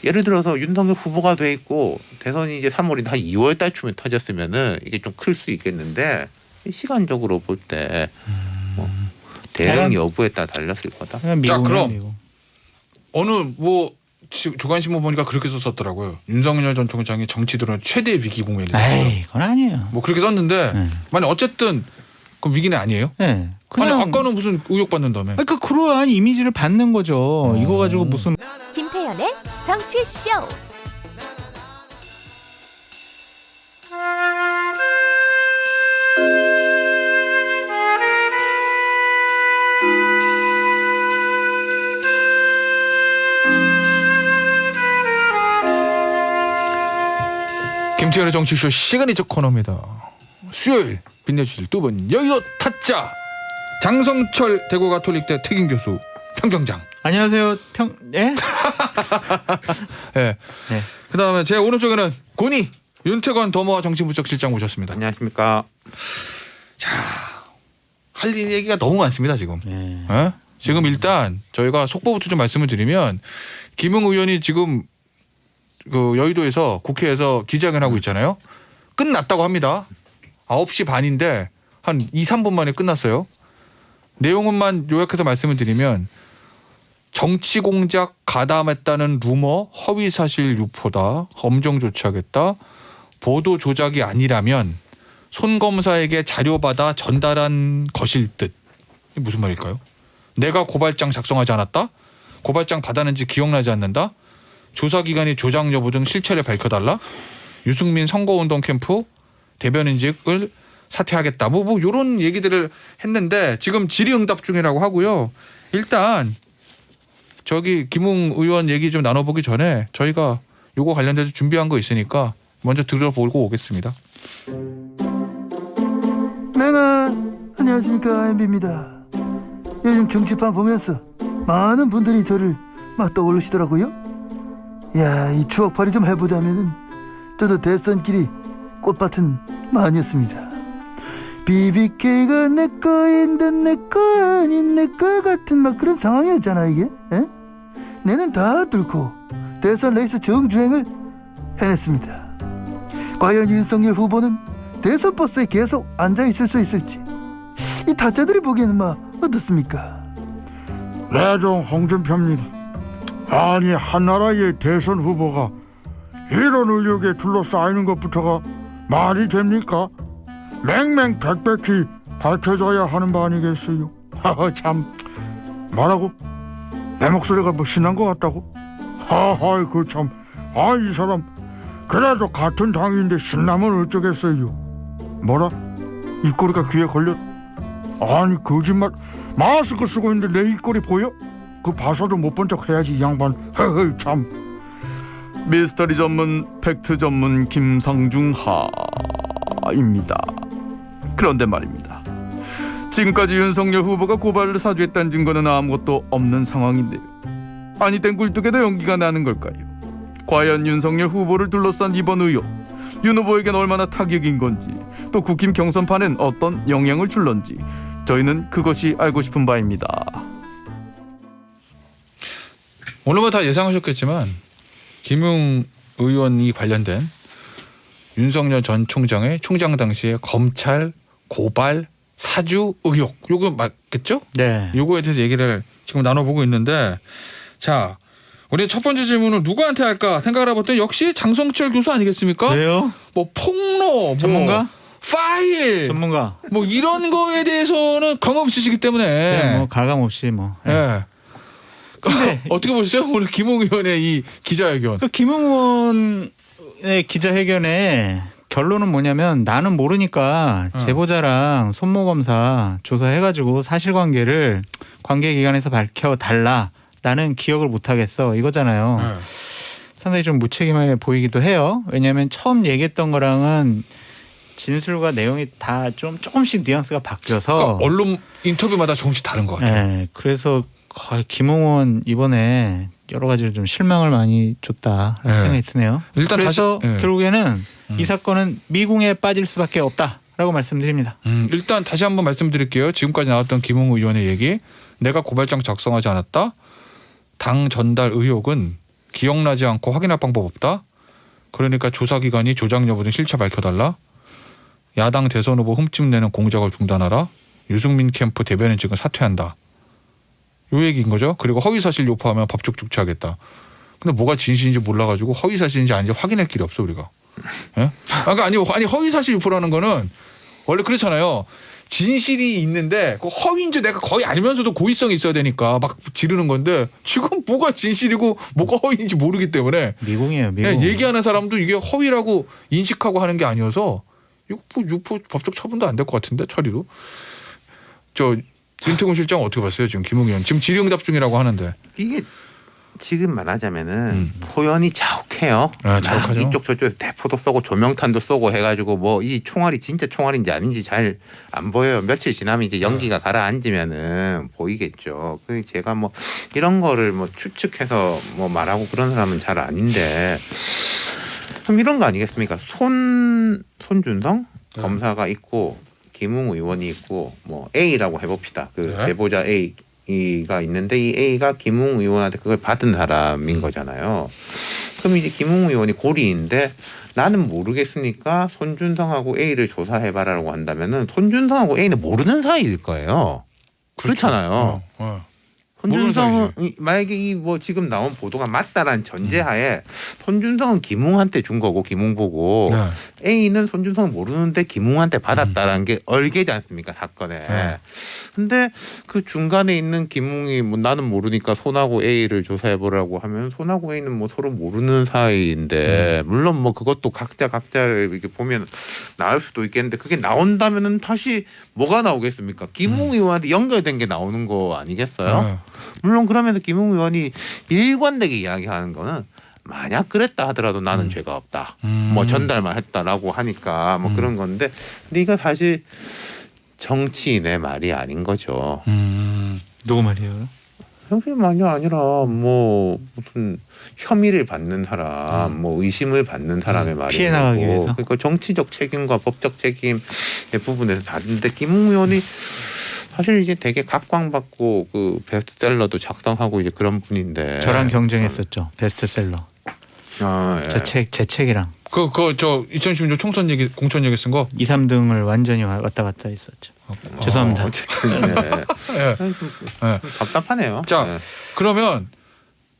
예를 들어서 윤석열 후보가 돼 있고 대선이 이제 3월이나 한 2월 달쯤에 터졌으면은 이게 좀 클 수 있겠는데 시간적으로 볼 때 뭐 대응 여부에 따라 달렸을 거다. 자, 그럼 어느 뭐 조간신문 보니까 그렇게 썼더라고요. 윤석열 전 총장이 정치들은 최대 위기 국면이다. 에이, 그건 아니에요. 뭐 그렇게 썼는데 만약 어쨌든 그럼 위기는 아니에요? 네. 아니 아까는 무슨 의혹받는다며. 그러니까 그러한 이미지를 받는 거죠. 이거 가지고 무슨 김태현의 정치쇼. 김태현의 정치쇼 시그니처 코너입니다. 수요일 빛내주실 두 분 여의도 타짜 장성철 대구 가톨릭대 특임 교수 평경장. 안녕하세요. 예? 네. 네. 그다음에 제 오른쪽에는 고니 윤태관 더모아 정치부적 실장 모셨습니다. 안녕하십니까. 자, 할 일 얘기가 너무 많습니다 지금. 네. 네? 지금 일단 저희가 속보부터 좀 말씀을 드리면 김웅 의원이 지금 그 여의도에서 국회에서 기자회견하고 있잖아요. 끝났다고 합니다. 9시 반인데 한 2, 3분 만에 끝났어요. 내용은만 요약해서 말씀을 드리면 정치 공작 가담했다는 루머 허위 사실 유포다. 엄정 조치하겠다. 보도 조작이 아니라면 손 검사에게 자료받아 전달한 것일 듯. 이게 무슨 말일까요? 내가 고발장 작성하지 않았다? 고발장 받았는지 기억나지 않는다? 조사기관이 조작 여부 등 실체를 밝혀달라? 유승민 선거운동 캠프 대변인직을 사퇴하겠다. 뭐 이런 얘기들을 했는데 지금 질의응답 중이라고 하고요. 일단 저기 김웅 의원 얘기 좀 나눠보기 전에 저희가 요거 관련돼서 준비한 거 있으니까 먼저 들어보고 오겠습니다. 안녕하십니까, MB입니다. 요즘 정치판 보면서 많은 분들이 저를 막 떠올리시더라고요. 야, 이 추억팔이 좀 해보자면은 저도 대선길이 꽃밭은 많이었습니다. BBK가 내 거인 듯 내 거 아닌 내 거 같은 막 그런 상황이었잖아 이게. 에? 내는 다 뚫고 대선 레이스 정주행을 해냈습니다. 과연 윤석열 후보는 대선 버스에 계속 앉아있을 수 있을지 이 타짜들이 보기에는 막 어떻습니까? 내정 홍준표입니다. 아니 한나라의 대선 후보가 이런 의혹에 둘러싸이는 것부터가 말이 됩니까? 맹맹백백히 밝혀져야 하는 바 아니겠어요? 참 뭐라고? 내 목소리가 뭐 신난 것 같다고? 하하 그 참 아 이 사람 그래도 같은 당인데 신나면 어쩌겠어요? 뭐라? 입꼬리가 귀에 걸려? 아니 거짓말 마스크 쓰고 있는데 내 입꼬리 보여? 그 봐서도 못 본 척 해야지 이 양반. 허허 참. 미스터리 전문 팩트 전문 김상중하입니다. 그런데 말입니다. 지금까지 윤석열 후보가 고발을 사주했다는 증거는 아무것도 없는 상황인데요. 아니 땐 굴뚝에도 연기가 나는 걸까요? 과연 윤석열 후보를 둘러싼 이번 의혹 윤 후보에겐 얼마나 타격인 건지 또 국힘 경선판엔 어떤 영향을 줄런지 저희는 그것이 알고 싶은 바입니다. 오늘부터 다 예상하셨겠지만 김웅 의원이 관련된 윤석열 전 총장의 총장 당시의 검찰 고발 사주 의혹 요거 맞겠죠? 네. 요거에 대해서 얘기를 지금 나눠보고 있는데 자 우리 첫 번째 질문을 누구한테 할까 생각을 해봤더니 역시 장성철 교수 아니겠습니까? 왜요? 뭐 폭로 전문가? 뭐 파일 전문가. 뭐 이런 거에 대해서는 경험 있으시기 때문에 네, 뭐 가감 없이 뭐. 예. 네. 근데 어떻게 보셨어요? 오늘 김웅 의원의 이 기자회견. 그 김웅 의원의 기자회견에 결론은 뭐냐면 나는 모르니까 제보자랑 손모 검사 조사해가지고 사실관계를 관계기관에서 밝혀달라라는 기억을 못하겠어 이거잖아요. 상당히 좀 무책임해 보이기도 해요. 왜냐하면 처음 얘기했던 거랑은 진술과 내용이 다 좀 조금씩 뉘앙스가 바뀌어서 그러니까 언론 인터뷰마다 조금씩 다른 것 같아요. 네, 그래서 김웅원 이번에 여러 가지로 좀 실망을 많이 줬다라는 생각이 드네요. 일단 그래서 다시, 결국에는 이 사건은 미궁에 빠질 수밖에 없다라고 말씀드립니다. 일단 다시 한번 말씀드릴게요. 지금까지 나왔던 김웅 의원의 얘기, 내가 고발장 작성하지 않았다. 당 전달 의혹은 기억나지 않고 확인할 방법 없다. 그러니까 조사기관이 조작 여부 등 실체 밝혀달라. 야당 대선 후보 흠집내는 공작을 중단하라. 유승민 캠프 대변인 측은 사퇴한다. 요 얘기인 거죠. 그리고 허위사실 유포하면 법적 조치하겠다. 근데 뭐가 진실인지 몰라가지고 허위사실인지 아닌지 확인할 길이 없어 우리가. 예? 그러니까 아니 허위사실 유포라는 거는 원래 그렇잖아요. 진실이 있는데 그 허위인지 내가 거의 알면서도 고의성이 있어야 되니까 막 지르는 건데 지금 뭐가 진실이고 뭐가 허위인지 모르기 때문에 미궁이에요. 미궁. 예, 얘기하는 사람도 이게 허위라고 인식하고 하는 게 아니어서 이거 뭐 유포 법적 처분도 안 될 것 같은데 처리도. 저 윤태곤 실장 어떻게 봤어요? 지금 김웅 의원 지금 질의응답 중이라고 하는데. 이게 지금 말하자면은 포연이 자욱해요. 아, 자욱하죠. 이쪽 저쪽에서 대포도 쏘고 조명탄도 쏘고 해가지고 뭐 이 총알이 진짜 총알인지 아닌지 잘 안 보여요. 며칠 지나면 이제 연기가 가라앉으면은 보이겠죠. 그 제가 뭐 이런 거를 뭐 추측해서 뭐 말하고 그런 사람은 잘 아닌데 그럼 이런 거 아니겠습니까? 손준성 네. 검사가 있고 김웅 의원이 있고 뭐 A라고 해봅시다. 그 네. 제보자 A가 있는데 이 A가 김웅 의원한테 그걸 받은 사람인 거잖아요. 그럼 이제 김웅 의원이 고리인데 나는 모르겠으니까 손준성하고 A를 조사해봐라고 한다면은 손준성하고 A는 모르는 사이일 거예요. 그렇잖아요. 모르는 손준성은 만약에 이 뭐 지금 나온 보도가 맞다란 전제하에 손준성은 김웅한테 준 거고 김웅 보고 네. A는 손준성은 모르는데 김웅한테 받았다라는 게 얼개지 않습니까 사건에. 네. 근데 그 중간에 있는 김웅이 뭐 나는 모르니까 손하고 A를 조사해보라고 하면 손하고 A는 뭐 서로 모르는 사이인데 물론 뭐 그것도 각자를 이렇게 보면 나올 수도 있겠는데 그게 나온다면은 다시 뭐가 나오겠습니까? 김웅 의원한테 연결된 게 나오는 거 아니겠어요? 네. 물론 그러면서 김웅 의원이 일관되게 이야기하는 거는 만약 그랬다 하더라도 나는 죄가 없다. 뭐 전달만 했다라고 하니까 뭐 그런 건데 근데 이거 사실 정치인의 말이 아닌 거죠. 누구 말이에요? 정치인만이 아니라 뭐 무슨 혐의를 받는 사람, 뭐 의심을 받는 사람의 말이고 피해 나가기 위해서. 그러니까 정치적 책임과 법적 책임의 부분에서 다른데 김웅 의원이 사실 이제 되게 각광받고 그 베스트셀러도 작성하고 이제 그런 분인데 저랑 경쟁했었죠. 베스트셀러. 아, 예. 제 책이랑 저 2016년 총선 얘기 공천 얘기 쓴 거. 2, 3등을 완전히 왔다 갔다 했었죠. 죄송합니다. 어쨌든 네. 예. 좀 예. 답답하네요. 자, 네. 그러면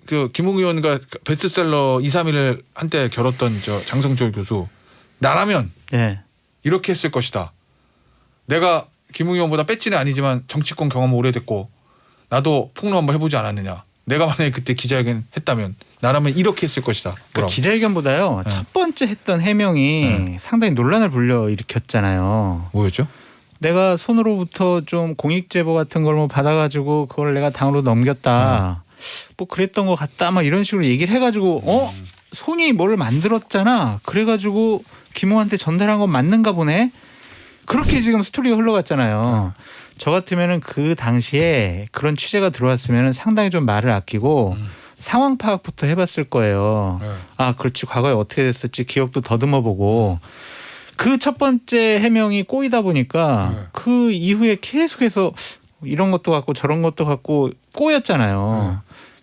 그 김웅 의원과 베스트셀러 2, 3위를 한때 겨뤘던 저 장성철 교수 나라면 네. 이렇게 했을 것이다. 내가 김웅 의원보다 배지는 아니지만 정치권 경험 오래됐고 나도 폭로 한번 해보지 않았느냐. 내가 만약에 그때 기자회견 했다면 나라면 이렇게 했을 것이다. 그 뭐라고? 기자회견보다요. 네. 첫 번째 했던 해명이 상당히 논란을 불러일으켰잖아요. 뭐였죠? 내가 손으로부터 좀 공익 제보 같은 걸 뭐 받아가지고 그걸 내가 당으로 넘겼다. 뭐 그랬던 것 같다. 막 이런 식으로 얘기를 해가지고 손이 뭘 만들었잖아. 그래가지고 김웅한테 전달한 건 맞는가 보네. 그렇게 지금 스토리가 흘러갔잖아요. 저 같으면은 그 당시에 그런 취재가 들어왔으면은 상당히 좀 말을 아끼고 상황 파악부터 해봤을 거예요. 네. 아, 그렇지. 과거에 어떻게 됐었지. 기억도 더듬어보고. 그 첫 번째 해명이 꼬이다 보니까 네. 그 이후에 계속해서 이런 것도 갖고 저런 것도 갖고 꼬였잖아요.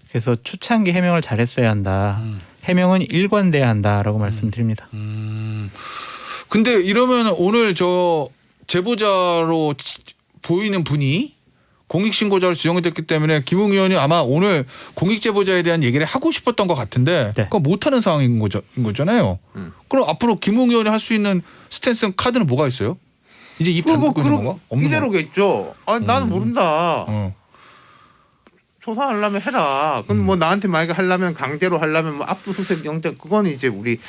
그래서 초창기 해명을 잘했어야 한다. 해명은 일관돼야 한다라고 말씀드립니다. 근데 이러면 오늘 저 제보자로 보이는 분이 공익신고자로 지정됐기 때문에 김웅 의원이 아마 오늘 공익제보자에 대한 얘기를 하고 싶었던 것 같은데 네. 그거 못하는 상황인 거잖아요. 그럼 앞으로 김웅 의원이 할 수 있는 스탠스 카드는 뭐가 있어요? 이제 입 닫고 있는 건가? 없는 건가? 이대로겠죠. 아, 나는 모른다. 조사하려면 해라. 그럼 뭐 나한테 만약에 하려면 강제로 하려면 뭐 압수수색 영장 그거는 이제 우리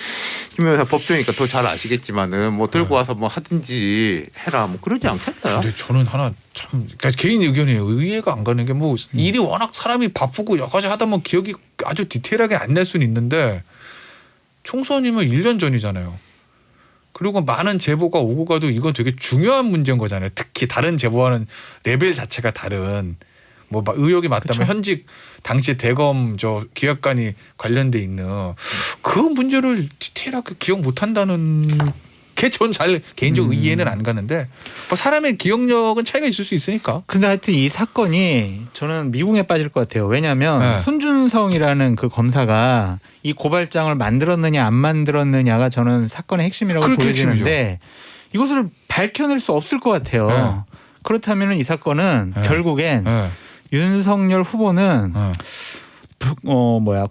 김 여사 법조니까 더 잘 아시겠지만은 뭐 들고 와서 뭐 하든지 해라. 뭐 그러지 않겠어요. 근데 저는 하나 참 그러니까 개인 의견이에요. 이해가 안 가는 게 뭐 일이 워낙 사람이 바쁘고 여러 가지 하다 보면 기억이 아주 디테일하게 안 날 수는 있는데 총선이면 1년 전이잖아요. 그리고 많은 제보가 오고 가도 이건 되게 중요한 문제인 거잖아요. 특히 다른 제보와는 레벨 자체가 다른 뭐 의혹이 맞다면 그쵸? 현직 당시 대검 저 기획관이 관련돼 있는 그 문제를 디테일하게 기억 못 한다는 전 잘 개인적 이해는 안 가는데 뭐 사람의 기억력은 차이가 있을 수 있으니까. 근데 하여튼 이 사건이 저는 미궁에 빠질 것 같아요. 왜냐하면 네. 손준성이라는 그 검사가 이 고발장을 만들었느냐 안 만들었느냐가 저는 사건의 핵심이라고 그렇게 보여지는데 이것을 밝혀낼 수 없을 것 같아요. 네. 그렇다면 이 사건은 네. 결국엔 네. 윤석열 후보는 네.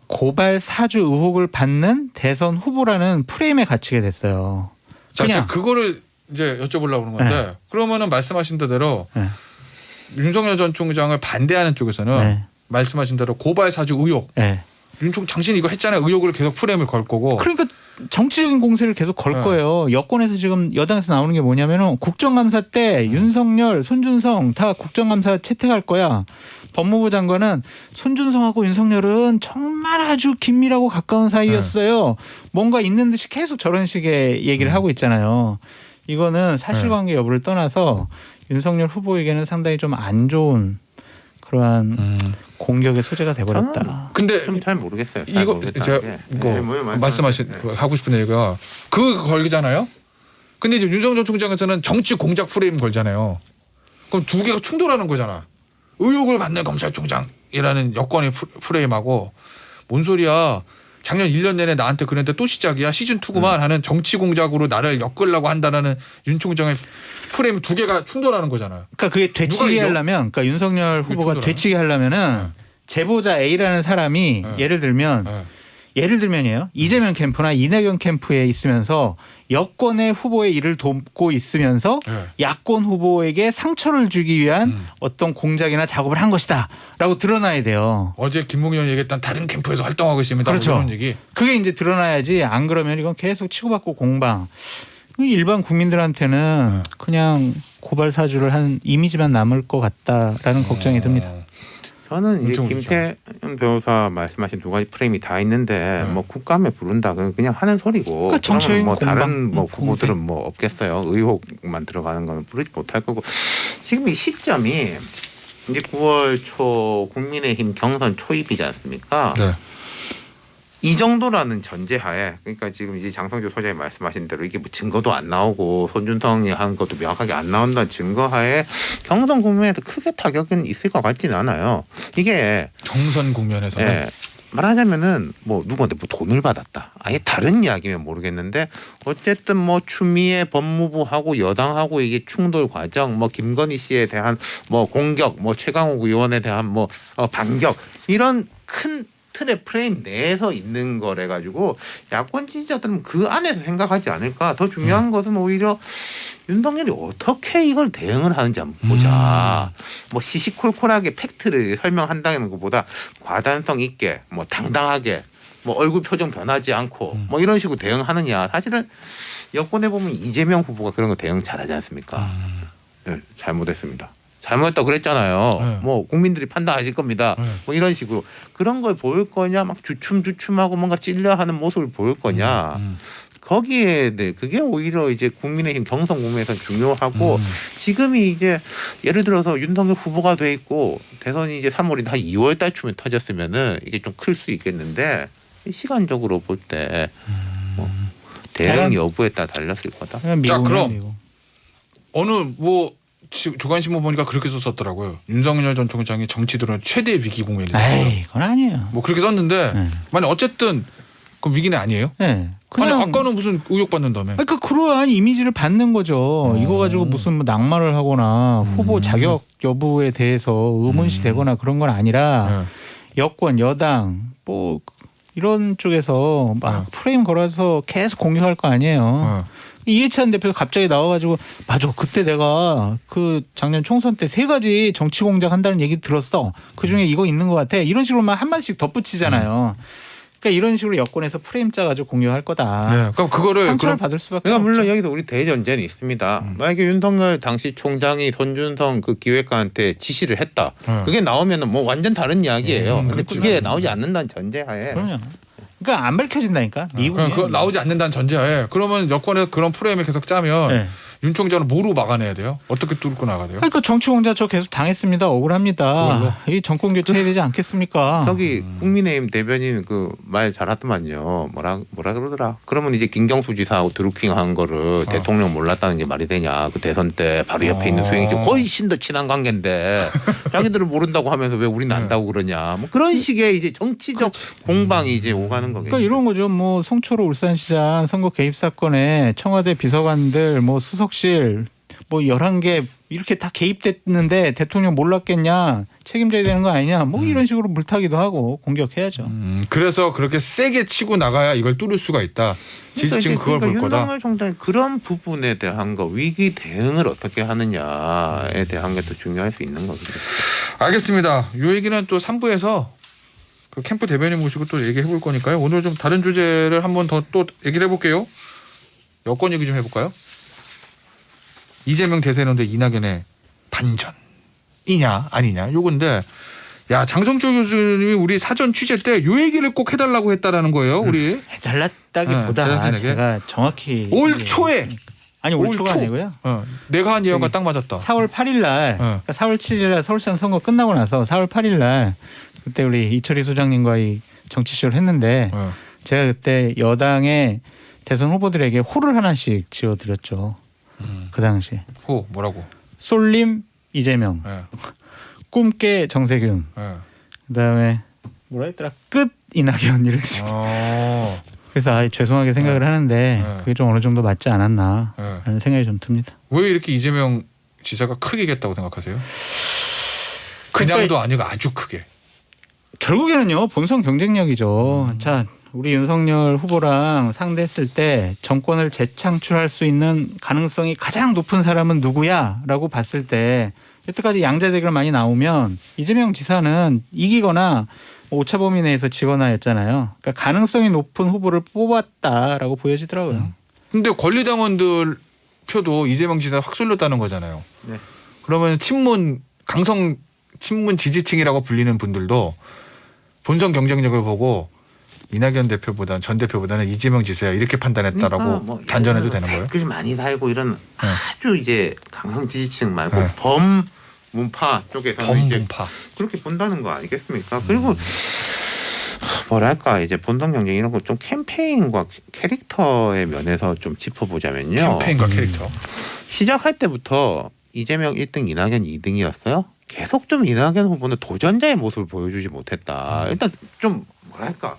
고발 사주 의혹을 받는 대선 후보라는 프레임에 갇히게 됐어요. 자, 그냥 제가 그거를 이제 여쭤보려고 그런 건데 네. 그러면은 말씀하신 대로 네. 윤석열 전 총장을 반대하는 쪽에서는 네. 말씀하신 대로 고발 사주 의혹. 네. 윤 총 당신 이거 했잖아요. 의혹을 계속 프레임을 걸 거고. 그러니까 정치적인 공세를 계속 걸 네. 거예요. 여권에서 지금 여당에서 나오는 게 뭐냐면은 국정감사 때 윤석열, 손준성 다 국정감사 채택할 거야. 법무부 장관은 손준성하고 윤석열은 정말 아주 긴밀하고 가까운 사이였어요. 뭔가 있는 듯이 계속 저런 식의 얘기를 하고 있잖아요. 이거는 사실관계 여부를 떠나서 윤석열 후보에게는 상당히 좀 안 좋은 그러한 공격의 소재가 돼버렸다. 근데 좀 잘 모르겠어요. 잘 이거 모르겠다는 제가 게. 이거 네, 뭐 말씀하신 그 하고 싶은 얘기가 그 걸기잖아요. 근데 이제 윤석열 총장에서는 정치 공작 프레임 걸잖아요. 그럼 두 개가 충돌하는 거잖아. 의혹을 받는 검찰총장이라는 여권의 프레임하고 뭔 소리야? 작년 1년 내내 나한테 그랬는데 또 시작이야. 시즌 2구만 하는 정치 공작으로 나를 엮으려고 한다는 윤 총장의 프레임 두 개가 충돌하는 거잖아요. 그러니까 그게 되치게 이겨? 하려면, 그러니까 윤석열 그게 후보가 충돌하나? 되치게 하려면은 제보자 A라는 사람이 네. 예를 들면이에요. 이재명 캠프나 이낙연 캠프에 있으면서 여권의 후보의 일을 돕고 있으면서 네. 야권 후보에게 상처를 주기 위한 어떤 공작이나 작업을 한 것이다라고 드러나야 돼요. 어제 김웅 의원이 얘기했던 다른 캠프에서 활동하고 있습니다. 그렇죠. 뭐 이런 얘기. 그게 이제 드러나야지. 안 그러면 이건 계속 치고받고 공방. 일반 국민들한테는 그냥 고발 사주를 한 이미지만 남을 것 같다라는 걱정이 듭니다. 저는 이제 엄청 김태현 변호사 말씀하신 두 가지 프레임이 다 있는데 뭐 국감에 부른다 그냥 하는 소리고 그러니까 정치적인 그러면 뭐 다른 공방, 뭐 공세. 후보들은 뭐 없겠어요. 의혹만 들어가는 거는 부르지 못할 거고 지금 이 시점이 이제 9월 초 국민의힘 경선 초입이지 않습니까? 네. 이 정도라는 전제하에 그러니까 지금 이제 장성주 소장이 말씀하신 대로 이게 뭐 증거도 안 나오고 손준성이 한 것도 명확하게 안 나온다는 증거하에 경선 국면에서 크게 타격은 있을 것 같지는 않아요. 이게 경선 국면에서는 예, 말하자면은 뭐 누구한테 뭐 돈을 받았다. 아예 다른 이야기면 모르겠는데 어쨌든 뭐 추미애 법무부하고 여당하고 이게 충돌 과정, 뭐 김건희 씨에 대한 뭐 공격, 뭐 최강욱 의원에 대한 뭐 반격 이런 큰 틀의 프레임 내에서 있는 거래 가지고 야권 지지자들은 그 안에서 생각하지 않을까. 더 중요한 것은 오히려 윤석열이 어떻게 이걸 대응을 하는지 한번 보자. 뭐 시시콜콜하게 팩트를 설명한다는 것보다 과단성 있게 뭐 당당하게 뭐 얼굴 표정 변하지 않고 뭐 이런 식으로 대응하느냐. 사실은 여권에 보면 이재명 후보가 그런 거 대응 잘하지 않습니까? 네, 잘못했습니다. 잘못했다 그랬잖아요. 네. 뭐 국민들이 판단하실 겁니다. 네. 뭐 이런 식으로 그런 걸 보일 거냐, 막 주춤주춤하고 뭔가 찔려하는 모습을 보일 거냐. 거기에 네, 그게 오히려 이제 국민의힘 경선 국면에서 중요하고 지금이 이제 예를 들어서 윤석열 후보가 돼 있고 대선이 이제 3월이 한 2월 달쯤에 터졌으면은 이게 좀 클 수 있겠는데 시간적으로 볼 때 뭐 대응 여부에 따라 달렸을 거다. 그냥 미국이에요, 그럼. 미국. 어느 뭐 조간신문 보니까 그렇게 썼더라고요. 윤석열 전 총장이 정치들은 최대 위기 국면이다. 에이, 그건 아니에요. 뭐 그렇게 썼는데 네. 만약 어쨌든 그 위기는 아니에요? 네. 아니 그냥 아까는 무슨 의혹 받는다며? 그러니까 그러한 이미지를 받는 거죠. 이거 가지고 무슨 뭐 낙마를 하거나 후보 자격 여부에 대해서 의문시 되거나 그런 건 아니라 네. 여권, 여당 뭐 이런 쪽에서 막 프레임 걸어서 계속 공격할 거 아니에요. 이해찬 대표가 갑자기 나와가지고 맞아 그때 내가 그 작년 총선 때 3가지 정치 공작 한다는 얘기 들었어. 그 중에 이거 있는 것 같아. 이런 식으로만 한 마디씩 덧붙이잖아요. 그러니까 이런 식으로 여권에서 프레임 짜가지고 공격할 거다. 네. 그럼 그거를 상처를 그럼 받을 수밖에 그러니까 물론 없죠. 여기서 우리 대전제는 있습니다. 만약에 윤석열 당시 총장이 손준성 그 기획관한테 지시를 했다. 그게 나오면은 뭐 완전 다른 이야기예요. 근데 그게 나오지 않는다는 전제하에 그럼요. 그러니까 안 밝혀진다니까. 미국이 그거 나오지 않는다는 전제하에 그러면 여권에서 그런 프레임을 계속 짜면 네. 윤 총장은 뭐로 막아내야 돼요? 어떻게 뚫고 나가야 돼요? 그러니까 정치 공작 저 계속 당했습니다. 그걸로? 억울합니다. 이 정권 교체해야 되지 않겠습니까? 저기 국민의힘 대변인 그 말 잘하더만요. 뭐라 그러더라. 그러면 이제 김경수 지사하고 드루킹한 거를 대통령 몰랐다는 게 말이 되냐. 그 대선 때 바로 옆에 있는 수행이 훨씬 더 친한 관계인데 자기들을 모른다고 하면서 왜 우리는 안다고 그러냐. 뭐 그런 식의 이제 정치적 공방이 이제 오가는 거겠죠. 그러니까 이런 거죠. 뭐 송철호 울산시장 선거 개입 사건에 청와대 비서관들 뭐 수석실 뭐 11개 이렇게 다 개입됐는데 대통령 몰랐겠냐, 책임져야 되는 거 아니냐, 뭐 이런 식으로 물타기도 하고 공격해야죠. 그래서 그렇게 세게 치고 나가야 이걸 뚫을 수가 있다. 지지층 그걸 볼 거다. 윤석열 총장이 그런 부분에 대한 거 위기 대응을 어떻게 하느냐에 대한 게 더 중요할 수 있는 거거든요. 알겠습니다. 이 얘기는 또 3부에서 그 캠프 대변인 모시고 또 얘기해 볼 거니까요. 오늘 좀 다른 주제를 한번 더 또 얘기를 해볼게요. 여권 얘기 좀 해볼까요? 이재명 대세론대 이낙연의 반전이냐 아니냐 요건데, 야 장성철 교수님이 우리 사전 취재 때 요 얘기를 꼭 해달라고 했다라는 거예요. 우리 해달랐다기보다 제작진에게? 제가 정확히 올 초에 아니 올 올 초가 초. 아니고요. 내가 한 예언과 저기 딱 맞았다. 4월 8일 날, 그러니까 4월 7일 날 서울시장 선거 끝나고 나서 4월 8일 날 그때 우리 이철희 소장님과 이 정치쇼를 했는데 제가 그때 여당의 대선 후보들에게 호를 하나씩 지어드렸죠. 그 당시 호 뭐라고? 쏠림 이재명, 예. 꿈깨 정세균, 예. 그다음에 뭐라 했더라, 끝 이낙연 이런 식으로. 그래서 죄송하게 생각을 하는데 그게 좀 어느 정도 맞지 않았나 하는 생각이 좀 듭니다. 왜 이렇게 이재명 지사가 크게 이겼다고 생각하세요? 그냥도 그러니까 아니고 아주 크게. 결국에는요 본선 경쟁력이죠. 자, 우리 윤석열 후보랑 상대했을 때 정권을 재창출할 수 있는 가능성이 가장 높은 사람은 누구야라고 봤을 때 여태까지 양자 대결 많이 나오면 이재명 지사는 이기거나 오차 범위 내에서 지거나였잖아요. 그러니까 가능성이 높은 후보를 뽑았다라고 보여지더라고요. 근데 권리당원들 표도 이재명 지사 확 쏠렸다는 거잖아요. 네. 그러면 강성 친문 지지층이라고 불리는 분들도 본선 경쟁력을 보고 이낙연 대표보다는 전 대표보다는 이재명 지사야 이렇게 판단했다라고 그러니까 뭐 단전해도 되는 거예요? 댓글 많이 달고 이런 네. 아주 이제 강성 지지층 말고 네. 범문파 쪽에서는 이제 범문파. 그렇게 본다는 거 아니겠습니까? 그리고 뭐랄까 이제 본선 경쟁 이런 거 좀 캠페인과 캐릭터의 면에서 좀 짚어보자면요. 캠페인과 캐릭터. 시작할 때부터 이재명 1등, 이낙연 2등이었어요. 계속 좀 이낙연 후보는 도전자의 모습을 보여주지 못했다. 일단 좀 뭐랄까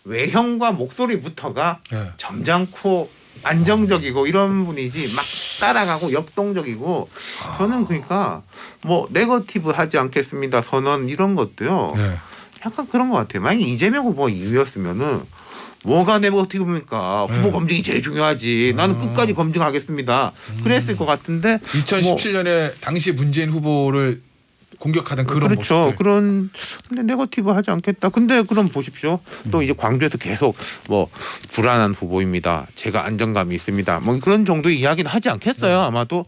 외형과 목소리부터가 네. 점잖고 안정적이고 이런 분이지 막 따라가고 역동적이고 저는 그러니까 뭐 네거티브 하지 않겠습니다 선언 이런 것도요. 네. 약간 그런 것 같아요. 만약에 이재명 후보가 2위였으면은 뭐가 네거티브입니까? 후보 검증이 제일 중요하지. 나는 끝까지 검증하겠습니다. 그랬을 것 같은데 2017년에 당시 문재인 후보를 공격하던 그런 그렇죠. 모습들. 근데 네거티브 하지 않겠다. 근데 그럼 보십시오. 또 이제 광주에서 계속 뭐 불안한 후보입니다. 제가 안정감이 있습니다. 뭐 그런 정도의 이야기는 하지 않겠어요. 아마도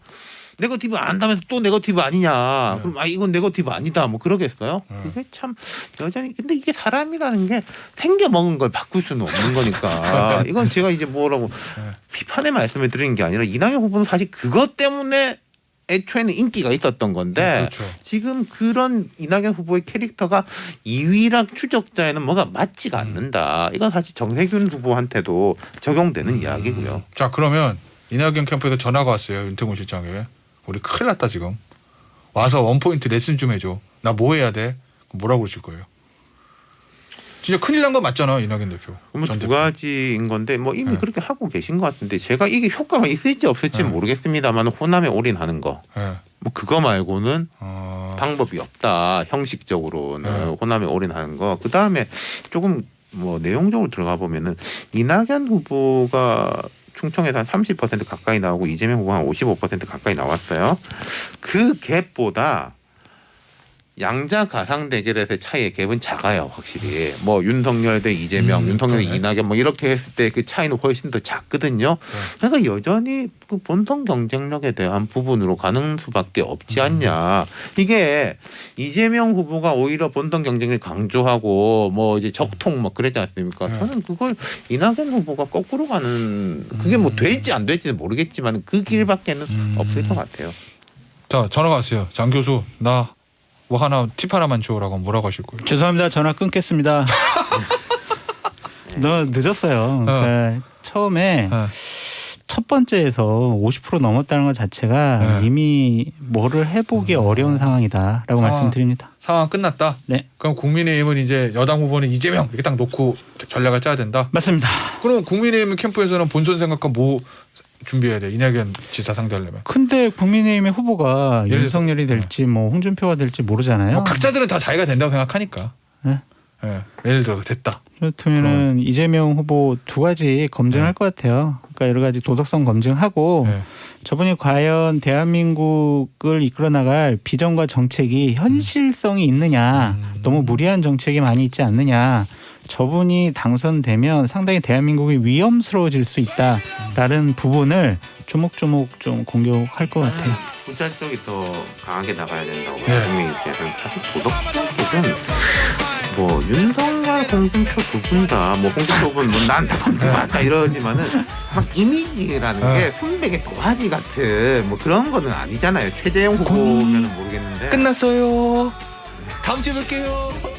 네거티브 안 한다면서 또 네거티브 아니냐. 그럼 이건 네거티브 아니다. 뭐 그러겠어요. 그게 참 여전히 근데 이게 사람이라는 게 생겨 먹은 걸 바꿀 수는 없는 거니까. 이건 제가 이제 뭐라고 비판의 말씀을 드리는 게 아니라 이낙연 후보는 사실 그것 때문에 애초에는 인기가 있었던 건데 그렇죠. 지금 그런 이낙연 후보의 캐릭터가 2위랑 추적자에는 뭐가 맞지가 않는다. 이건 사실 정세균 후보한테도 적용되는 이야기고요. 자 그러면 이낙연 캠프에서 전화가 왔어요. 윤태곤 실장에. 우리 큰일 났다 지금. 와서 원포인트 레슨 좀 해줘. 나 뭐 해야 돼? 뭐라고 그러실 거예요? 진짜 큰일 난 거 맞잖아 이낙연 대표. 전 두 대표. 가지인 건데 뭐 이미 그렇게 하고 계신 것 같은데 제가 이게 효과가 있을지 없을지는 모르겠습니다만 호남에 올인하는 거. 네. 뭐 그거 말고는 방법이 없다. 형식적으로는 호남에 올인하는 거. 그 다음에 조금 뭐 내용적으로 들어가 보면은 이낙연 후보가 충청에서 한 30% 가까이 나오고 이재명 후보가 한 55% 가까이 나왔어요. 그 갭보다 양자 가상 대결에서의 차이의 갭은 작아요, 확실히. 뭐 윤석열 대 이재명, 윤석열 대 그러네. 이낙연 뭐 이렇게 했을 때 그 차이는 훨씬 더 작거든요. 그러니까 여전히 그 본선 경쟁력에 대한 부분으로 가는 수밖에 없지 않냐. 이게 이재명 후보가 오히려 본선 경쟁을 강조하고 뭐 이제 적통 뭐 그랬지 않습니까? 저는 그걸 이낙연 후보가 거꾸로 가는 그게 뭐 될지 안 될지는 모르겠지만 그 길밖에는 없을 것 같아요. 자, 전화가 왔어요. 장 교수, 나 뭐 하나 팁 하나만 줘라고 뭐라고 하실 거예요? 죄송합니다. 전화 끊겠습니다. 너 늦었어요. 그러니까 처음에 첫 번째에서 50% 넘었다는 것 자체가 네. 이미 뭐를 해보기 어려운 상황이다라고 말씀드립니다. 상황 끝났다. 네. 그럼 국민의힘은 이제 여당 후보는 이재명 이렇게 딱 놓고 전략을 짜야 된다. 맞습니다. 그럼 국민의힘 캠프에서는 본선 생각과 뭐 준비해야 돼? 이낙연 지사 상대하려면. 근데 국민의힘의 후보가 예를 윤석열이 될지 뭐 홍준표가 될지 모르잖아요. 뭐 각자들은 다 자기가 된다고 생각하니까. 네. 예. 예를 들어서 됐다. 그렇다면은 이재명 후보 두 가지 검증할 것 같아요. 그러니까 여러 가지 도덕성 검증하고 네. 저분이 과연 대한민국을 이끌어 나갈 비전과 정책이 현실성이 있느냐, 너무 무리한 정책이 많이 있지 않느냐. 저분이 당선되면 상당히 대한민국이 위험스러워질 수 있다라는 부분을 조목조목 좀 공격할 것 같아요. 후자 쪽이 더 강하게 나가야 된다고 네. 말씀이 있어요. 사실 도덕적 쪽은 뭐 윤석열, 홍준표 두 분 다 뭐 홍준표는 뭐난다 검증받다 이러지만은 막 이미지라는 게 순백의 도화지 같은 뭐 그런 거는 아니잖아요. 최재형 후보면은 모르겠는데. 끝났어요. 다음 주에 뵐게요.